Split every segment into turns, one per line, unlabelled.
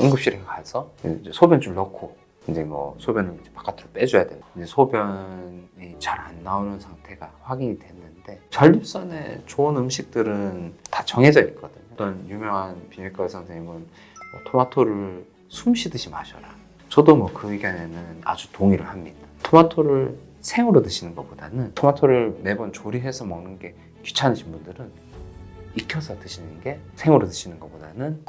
응급실에 가서 이제 소변줄 넣고 이제 뭐 소변을 이제 바깥으로 빼줘야 돼요. 이제 소변이 잘 안 나오는 상태가 확인이 됐는데, 전립선에 좋은 음식들은 다 정해져 있거든요. 어떤 유명한 비뇨기과 선생님은 뭐 토마토를 숨 쉬듯이 마셔라. 저도 뭐 그 의견에는 아주 동의를 합니다. 토마토를 생으로 드시는 것보다는, 토마토를 매번 조리해서 먹는 게 귀찮으신 분들은 익혀서 드시는 게, 생으로 드시는 것보다는.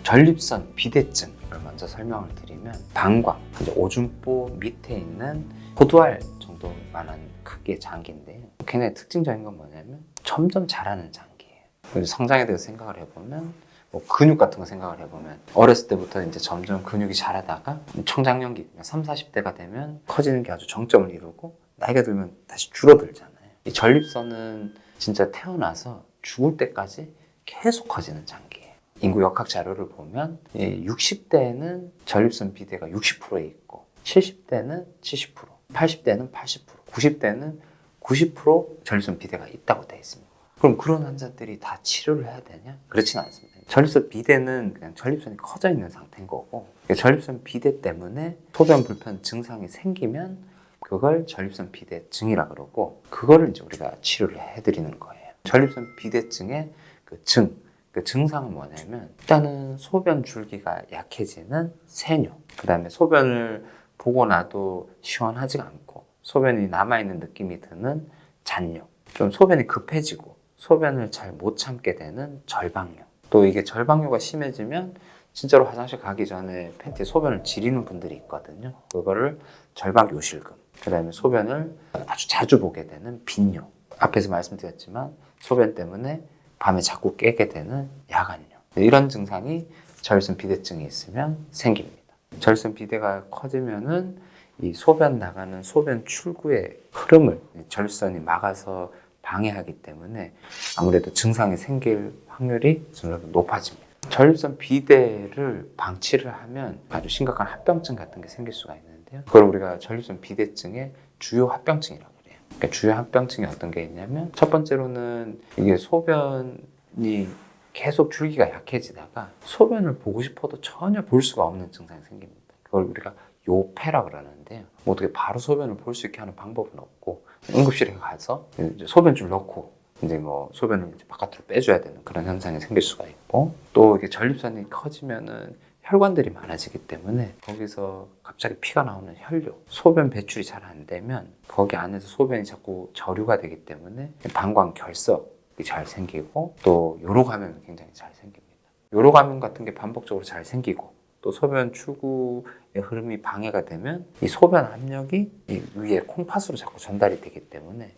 전립선 비대증을 먼저 설명을 드리면, 방광, 이제 오줌보 밑에 있는 포두알 정도만한 크기의 장기인데요. 굉장히 특징적인 건 뭐냐면 점점 자라는 장기예요. 성장에 대해서 생각을 해보면, 뭐 근육 같은 거 생각을 해보면, 어렸을 때부터 이제 점점 근육이 자라다가 청장년기 30, 40대가 되면 커지는 게 아주 정점을 이루고, 나이가 들면 다시 줄어들잖아요. 이 전립선은 진짜 태어나서 죽을 때까지 계속 커지는 장기예요. 인구 역학 자료를 보면 60대에는 전립선 비대가 60%에 있고, 70대는 70%, 80대는 80%, 90대는 90% 전립선 비대가 있다고 되어 있습니다. 그럼 그런 환자들이 다 치료를 해야 되냐? 그렇지는 않습니다. 전립선 비대는 그냥 전립선이 커져 있는 상태인 거고, 전립선 비대 때문에 소변 불편 증상이 생기면 그걸 전립선 비대증이라 그러고, 그거를 이제 우리가 치료를 해드리는 거예요. 전립선 비대증의 그 증상은 뭐냐면, 일단은 소변 줄기가 약해지는 세뇨, 그 다음에 소변을 보고 나도 시원하지가 않고 소변이 남아있는 느낌이 드는 잔뇨, 좀 소변이 급해지고 소변을 잘 못 참게 되는 절방뇨, 또 이게 절방뇨가 심해지면 진짜로 화장실 가기 전에 팬티에 소변을 지리는 분들이 있거든요. 그거를 절박요실금, 그 다음에 소변을 아주 자주 보게 되는 빈뇨, 앞에서 말씀드렸지만 소변 때문에 밤에 자꾸 깨게 되는 야간뇨, 이런 증상이 전립선 비대증이 있으면 생깁니다. 전립선 비대가 커지면은 이 소변 나가는 소변 출구의 흐름을 전립선이 막아서 방해하기 때문에 아무래도 증상이 생길 확률이 점점 높아집니다. 전립선 비대를 방치를 하면 아주 심각한 합병증 같은 게 생길 수가 있는데요. 그걸 우리가 전립선 비대증의 주요 합병증이라고 해요. 그러니까 주요 합병증이 어떤 게 있냐면, 첫 번째로는 이게 소변이 계속 줄기가 약해지다가 소변을 보고 싶어도 전혀 볼 수가 없는 증상이 생깁니다. 그걸 우리가 요폐라 그러는데요. 뭐 어떻게 바로 소변을 볼 수 있게 하는 방법은 없고, 응급실에 가서 이제 소변줄 넣고 이제 뭐 소변을 이제 바깥으로 빼줘야 되는 그런 현상이 생길 수가 있고, 또 이게 전립선이 커지면은 혈관들이 많아지기 때문에 거기서 갑자기 피가 나오는 혈뇨, 소변 배출이 잘 안 되면 거기 안에서 소변이 자꾸 저류가 되기 때문에 방광 결석이 잘 생기고, 또 요로 감염이 굉장히 잘 생깁니다. 요로 감염 같은 게 반복적으로 잘 생기고, 또 소변 출구의 흐름이 방해가 되면 이 소변 압력이 이 위에 콩팥으로 자꾸 전달이 되기 때문에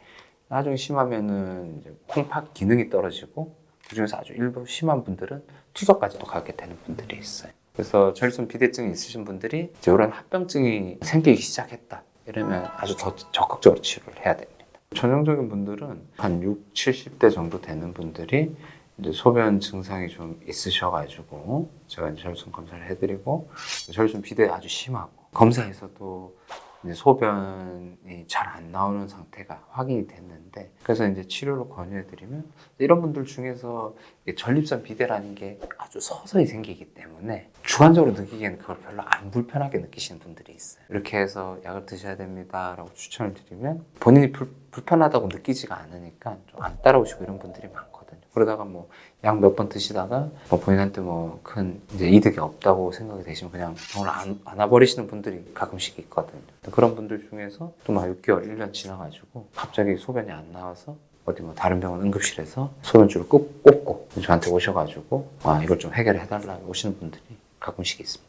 나중에 심하면은 이제 콩팥 기능이 떨어지고, 그중에서 아주 일부 심한 분들은 투석까지도 가게 되는 분들이 있어요. 그래서 전립선 비대증이 있으신 분들이 이제 이런 합병증이 생기기 시작했다 이러면 아주 더 적극적으로 치료를 해야 됩니다. 전형적인 분들은 한 60, 70대 정도 되는 분들이 이제 소변 증상이 좀 있으셔가지고 제가 이제 전립선 검사를 해드리고, 전립선 비대 아주 심하고 검사에서도 이제 소변이 잘 안 나오는 상태가 확인이 됐는데, 그래서 이제 치료를 권유해드리면, 이런 분들 중에서 전립선 비대라는 게 아주 서서히 생기기 때문에 주관적으로 느끼기에는 그걸 별로 안 불편하게 느끼시는 분들이 있어요. 이렇게 해서 약을 드셔야 됩니다 라고 추천을 드리면 본인이 불편하다고 느끼지가 않으니까 좀 안 따라오시고 이런 분들이 많거든요. 그러다가 뭐 약 몇 번 드시다가 뭐 본인한테 뭐 큰 이제 이득이 없다고 생각이 되시면 그냥 병을 안 와버리시는 분들이 가끔씩 있거든요. 그런 분들 중에서 또 막 6개월, 1년 지나가지고 갑자기 소변이 안 나와서 어디 뭐 다른 병원 응급실에서 소변줄을 꽂고 저한테 오셔가지고 이걸 좀 해결해 달라고 오시는 분들이 가끔씩 있습니다.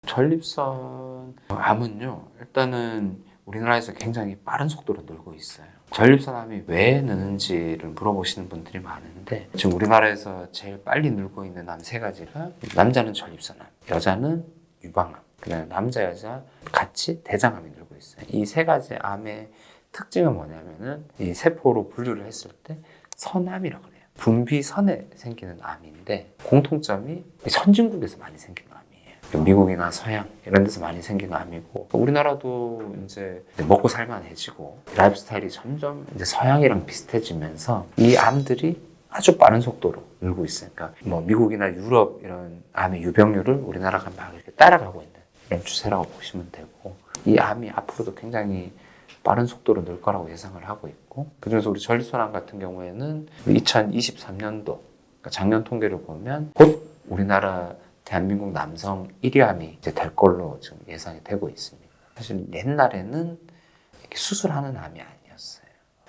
전립선 암은요, 일단은 우리나라에서 굉장히 빠른 속도로 늘고 있어요. 전립선 암이 왜 느는지를 물어보시는 분들이 많은데, 지금 우리나라에서 제일 빨리 늘고 있는 암 세 가지가, 남자는 전립선 암, 여자는 유방암, 그다음에 남자 여자 같이 대장암이 늘고 있어요. 이 세 가지 암의 특징은 뭐냐면은, 이 세포로 분류를 했을 때 선암이라고 그래요. 분비선에 생기는 암인데, 공통점이 선진국에서 많이 생기는 암이에요. 미국이나 서양 이런 데서 많이 생긴 암이고, 우리나라도 이제 먹고 살만해지고 라이프 스타일이 점점 이제 서양이랑 비슷해지면서 이 암들이 아주 빠른 속도로 늘고 있어요. 그러니까 뭐 미국이나 유럽 이런 암의 유병률을 우리나라가 막 이렇게 따라가고 있는 이런 추세라고 보시면 되고, 이 암이 앞으로도 굉장히 빠른 속도로 늘 거라고 예상을 하고 있고, 그중에서 우리 전립선암 같은 경우에는 2023년도 그러니까 작년 통계를 보면 곧 우리나라 대한민국 남성 1위 암이 이제 될 걸로 지금 예상이 되고 있습니다. 사실 옛날에는 이렇게 수술하는 암이 아니었어요.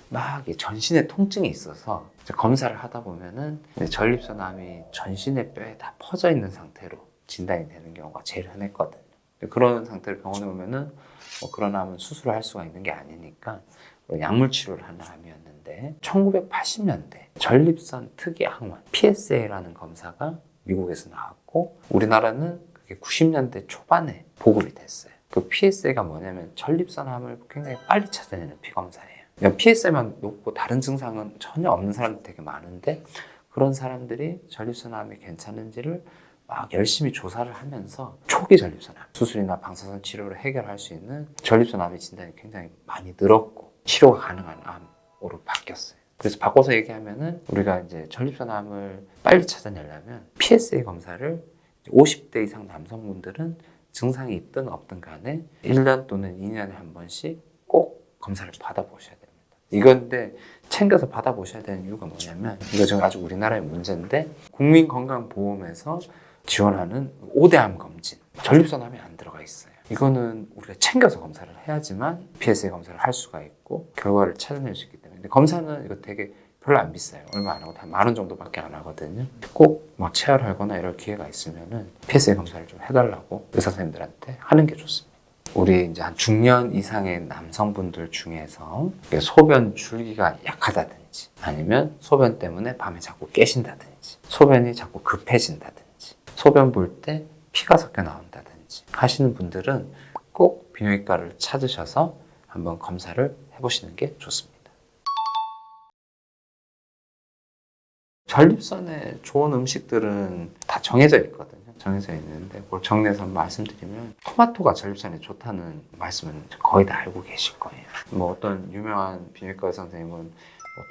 막 전신에 통증이 있어서 검사를 하다 보면은 전립선암이 전신의 뼈에 다 퍼져 있는 상태로 진단이 되는 경우가 제일 흔했거든요. 그런 상태로 병원에 오면은 그런 암은 수술을 할 수가 있는 게 아니니까 약물 치료를 하는 암이었는데, 1980년대 전립선 특이 항원 PSA라는 검사가 미국에서 나왔고, 우리나라는 그게 90년대 초반에 보급이 됐어요. 그 PSA가 뭐냐면 전립선암을 굉장히 빨리 찾아내는 피검사예요. PSA만 놓고 다른 증상은 전혀 없는 사람들 되게 많은데, 그런 사람들이 전립선암이 괜찮은지를 막 열심히 조사를 하면서 초기 전립선암 수술이나 방사선 치료를 해결할 수 있는 전립선암의 진단이 굉장히 많이 늘었고 치료가 가능한 암으로 바뀌었어요. 그래서 바꿔서 얘기하면은 우리가 이제 전립선암을 빨리 찾아내려면 PSA 검사를 50대 이상 남성분들은 증상이 있든 없든 간에 1년 또는 2년에 한 번씩 꼭 검사를 받아보셔야 됩니다. 이건데 챙겨서 받아보셔야 되는 이유가 뭐냐면, 이거 지금 아주 우리나라의 문제인데, 국민건강보험에서 지원하는 5대 암 검진, 전립선암이 안 들어가 있어요. 이거는 우리가 챙겨서 검사를 해야지만 PSA 검사를 할 수가 있고 결과를 찾아낼 수 있기 때문에. 근데 검사는 이거 되게 별로 안 비싸요. 얼마 안 하고 한 10,000원 정도밖에 안 하거든요. 꼭 뭐 체열하거나 이럴 기회가 있으면은 PSA 검사를 좀 해달라고 의사 선생님들한테 하는 게 좋습니다. 우리 이제 한 중년 이상의 남성분들 중에서 소변 줄기가 약하다든지, 아니면 소변 때문에 밤에 자꾸 깨신다든지, 소변이 자꾸 급해진다든지, 소변 볼 때 피가 섞여 나온다든지 하시는 분들은 꼭 비뇨기과를 찾으셔서 한번 검사를 해보시는 게 좋습니다. 전립선에 좋은 음식들은 다 정해져 있거든요. 정해져 있는데 그걸 정리해서 말씀드리면, 토마토가 전립선에 좋다는 말씀은 거의 다 알고 계실 거예요. 뭐 어떤 유명한 비뇨기과 의사 선생님은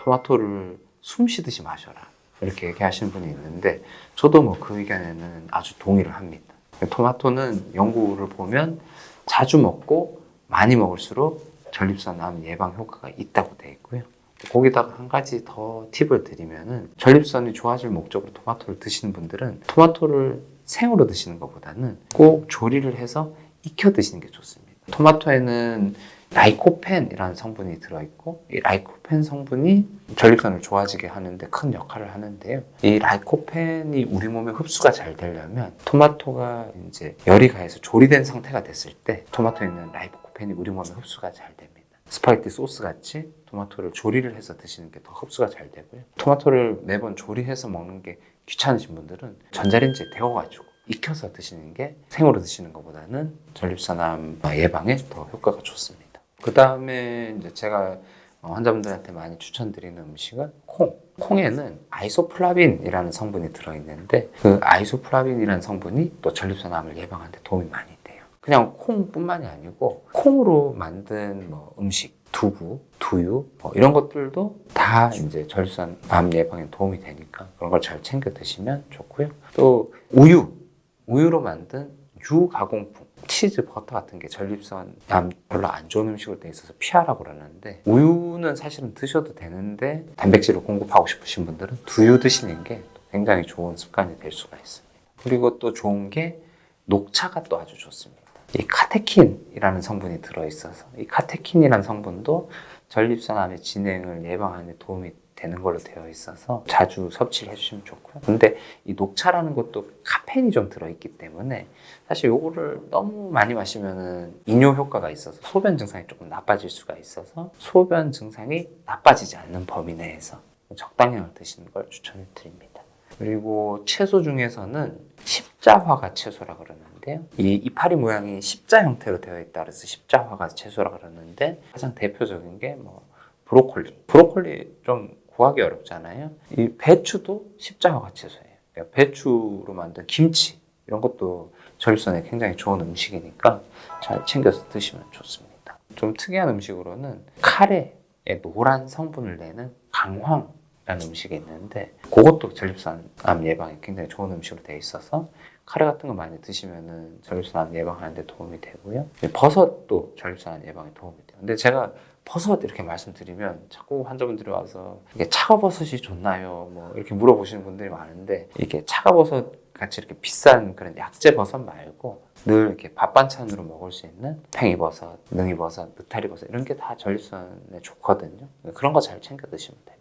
토마토를 숨 쉬듯이 마셔라 이렇게 얘기하시는 분이 있는데, 저도 뭐 그 의견에는 아주 동의를 합니다. 토마토는 연구를 보면 자주 먹고 많이 먹을수록 전립선암 예방 효과가 있다고 되어 있고요. 거기다가 한 가지 더 팁을 드리면은, 전립선이 좋아질 목적으로 토마토를 드시는 분들은 토마토를 생으로 드시는 것보다는 꼭 조리를 해서 익혀 드시는 게 좋습니다. 토마토에는 라이코펜이라는 성분이 들어있고, 이 라이코펜 성분이 전립선을 좋아지게 하는데 큰 역할을 하는데요. 이 라이코펜이 우리 몸에 흡수가 잘 되려면 토마토가 이제 열이 가해서 조리된 상태가 됐을 때 토마토에 있는 라이코펜이 우리 몸에 흡수가 잘 됩니다. 스파게티 소스 같이 토마토를 조리를 해서 드시는 게 더 흡수가 잘 되고요. 토마토를 매번 조리해서 먹는 게 귀찮으신 분들은 전자레인지에 데워가지고 익혀서 드시는 게 생으로 드시는 것보다는 전립선암 예방에 더 효과가 좋습니다. 그 다음에 이제 제가 환자분들한테 많이 추천드리는 음식은 콩. 콩에는 아이소플라빈이라는 성분이 들어있는데, 그 아이소플라빈이라는 성분이 또 전립선암을 예방하는 데 도움이 많이 돼요. 그냥 콩뿐만이 아니고 콩으로 만든 뭐 음식, 두부, 두유 이런 것들도 다 이제 전립선암 예방에 도움이 되니까 그런 걸 잘 챙겨 드시면 좋고요. 또 우유로 만든 유가공품, 치즈, 버터 같은 게 전립선암 별로 안 좋은 음식으로 돼 있어서 피하라고 그러는데, 우유는 사실은 드셔도 되는데 단백질을 공급하고 싶으신 분들은 두유 드시는 게 굉장히 좋은 습관이 될 수가 있습니다. 그리고 또 좋은 게 녹차가 또 아주 좋습니다. 이 카테킨이라는 성분이 들어있어서, 이 카테킨이라는 성분도 전립선암의 진행을 예방하는 데 도움이 되는 걸로 되어 있어서 자주 섭취를 해주시면 좋고요. 근데 이 녹차라는 것도 카페인이 좀 들어있기 때문에 사실 요거를 너무 많이 마시면은 이뇨 효과가 있어서 소변 증상이 조금 나빠질 수가 있어서, 소변 증상이 나빠지지 않는 범위 내에서 적당량을 드시는 걸 추천해 드립니다. 그리고 채소 중에서는 십자화가 채소라 그러는데요. 이 이파리 모양이 십자 형태로 되어 있다 그래서 십자화가 채소라 그러는데, 가장 대표적인 게 뭐 브로콜리 좀 구하기 어렵잖아요. 이 배추도 십자화가 채소예요. 그러니까 배추로 만든 김치, 이런 것도 전립선에 굉장히 좋은 음식이니까 잘 챙겨서 드시면 좋습니다. 좀 특이한 음식으로는 카레에 노란 성분을 내는 강황 라는 음식이 있는데 그것도 전립선암 예방에 굉장히 좋은 음식으로 되어 있어서 카레 같은 거 많이 드시면은 전립선암 예방하는 데 도움이 되고요. 버섯도 전립선암 예방에 도움이 돼요. 근데 제가 버섯 이렇게 말씀드리면 자꾸 환자분들이 와서 이게 차가버섯이 좋나요? 뭐 이렇게 물어보시는 분들이 많은데 이게 차가버섯 같이 이렇게 비싼 그런 약재 버섯 말고 늘 이렇게 밥 반찬으로 먹을 수 있는 팽이버섯, 능이버섯, 느타리버섯 이런 게 다 전립선에 좋거든요. 그런 거 잘 챙겨 드시면 돼요.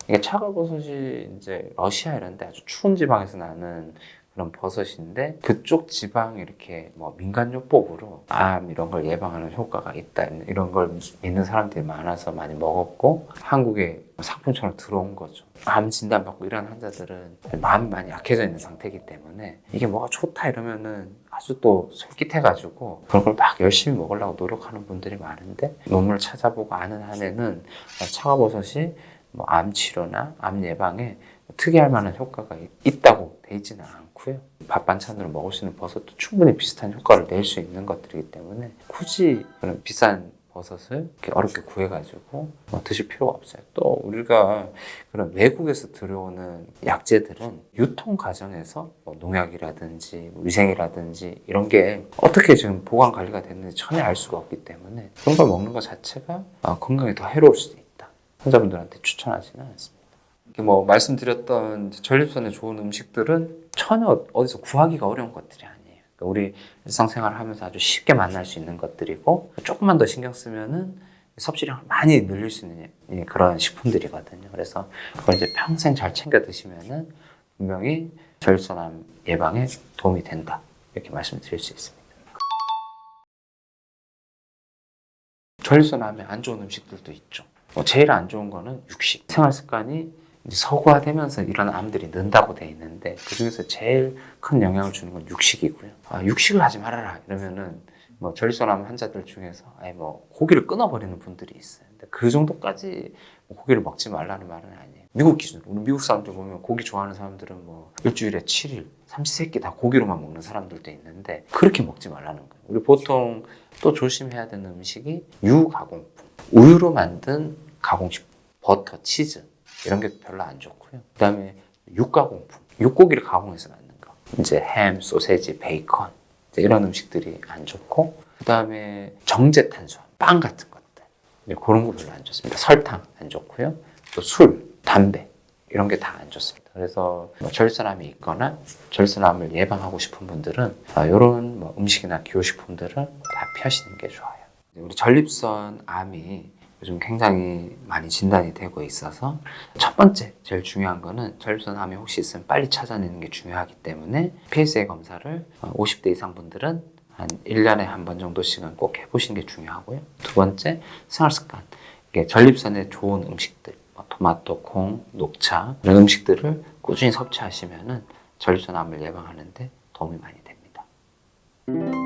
이게 차가버섯이 이제 러시아 이런 데 아주 추운 지방에서 나는 그런 버섯인데 그쪽 지방에 이렇게 뭐 민간요법으로 암 이런 걸 예방하는 효과가 있다 이런 걸 믿는 사람들이 많아서 많이 먹었고 한국에 상품처럼 들어온 거죠. 암 진단받고 이런 환자들은 마음이 많이 약해져 있는 상태이기 때문에 이게 뭐가 좋다 이러면은 아주 또 솔깃해가지고 그런 걸 막 열심히 먹으려고 노력하는 분들이 많은데 논문을 찾아보고 아는 한에는 차가버섯이 뭐 암 치료나 암 예방에 특이할 만한 효과가 있다고 돼 있지는 않고요. 밥 반찬으로 먹을 수 있는 버섯도 충분히 비슷한 효과를 낼 수 있는 것들이기 때문에 굳이 그런 비싼 버섯을 이렇게 어렵게 구해가지고 드실 필요가 없어요. 또 우리가 그런 외국에서 들어오는 약재들은 유통 과정에서 뭐 농약이라든지 위생이라든지 이런 게 어떻게 지금 보관 관리가 됐는지 전혀 알 수가 없기 때문에 그런 걸 먹는 것 자체가 건강에 더 해로울 수도 있다. 환자분들한테 추천하지는 않습니다. 뭐 말씀드렸던 전립선에 좋은 음식들은 전혀 어디서 구하기가 어려운 것들이 아니에요. 그러니까 우리 일상생활을 하면서 아주 쉽게 만날 수 있는 것들이고 조금만 더 신경 쓰면은 섭취량을 많이 늘릴 수 있는 그런 식품들이거든요. 그래서 그걸 이제 평생 잘 챙겨 드시면은 분명히 전립선암 예방에 도움이 된다. 이렇게 말씀드릴 수 있습니다. 전립선암에 안 좋은 음식들도 있죠. 제일 안 좋은 거는 육식. 생활 습관이 이제 서구화되면서 이런 암들이 는다고 돼 있는데 그 중에서 제일 큰 영향을 주는 건 육식이고요. 육식을 하지 말아라 이러면은 뭐 전립선암 환자들 중에서 아예 뭐 고기를 끊어버리는 분들이 있어요. 근데 그 정도까지 고기를 먹지 말라는 말은 아니에요. 미국 기준으로 우리 미국 사람들 보면 고기 좋아하는 사람들은 뭐 일주일에 7일, 삼시세끼 다 고기로만 먹는 사람들도 있는데 그렇게 먹지 말라는 거예요. 우리 보통 또 조심해야 되는 음식이 유가공품, 우유로 만든 가공식품, 버터, 치즈 이런 게 별로 안 좋고요. 그 다음에 육가공품, 육고기를 가공해서 만든 거, 이제 햄, 소세지, 베이컨 이런 음식들이 안 좋고, 그 다음에 정제 탄수화물, 빵 같은 것들 그런 거 별로 안 좋습니다. 설탕 안 좋고요. 또 술, 담배 이런 게 다 안 좋습니다. 그래서 전립선암이 있거나 전립선암을 예방하고 싶은 분들은 이런 음식이나 기호식품들을 다 피하시는 게 좋아요. 우리 전립선암이 요즘 굉장히 많이 진단이 되고 있어서 첫 번째 제일 중요한 거는 전립선암이 혹시 있으면 빨리 찾아내는 게 중요하기 때문에 PSA 검사를 50대 이상 분들은 한 1년에 한 번 정도씩은 꼭 해보시는 게 중요하고요. 두 번째, 생활습관. 이게 전립선에 좋은 음식들, 토마토, 콩, 녹차 이런 음식들을 꾸준히 섭취하시면은 전립선암을 예방하는 데 도움이 많이 됩니다.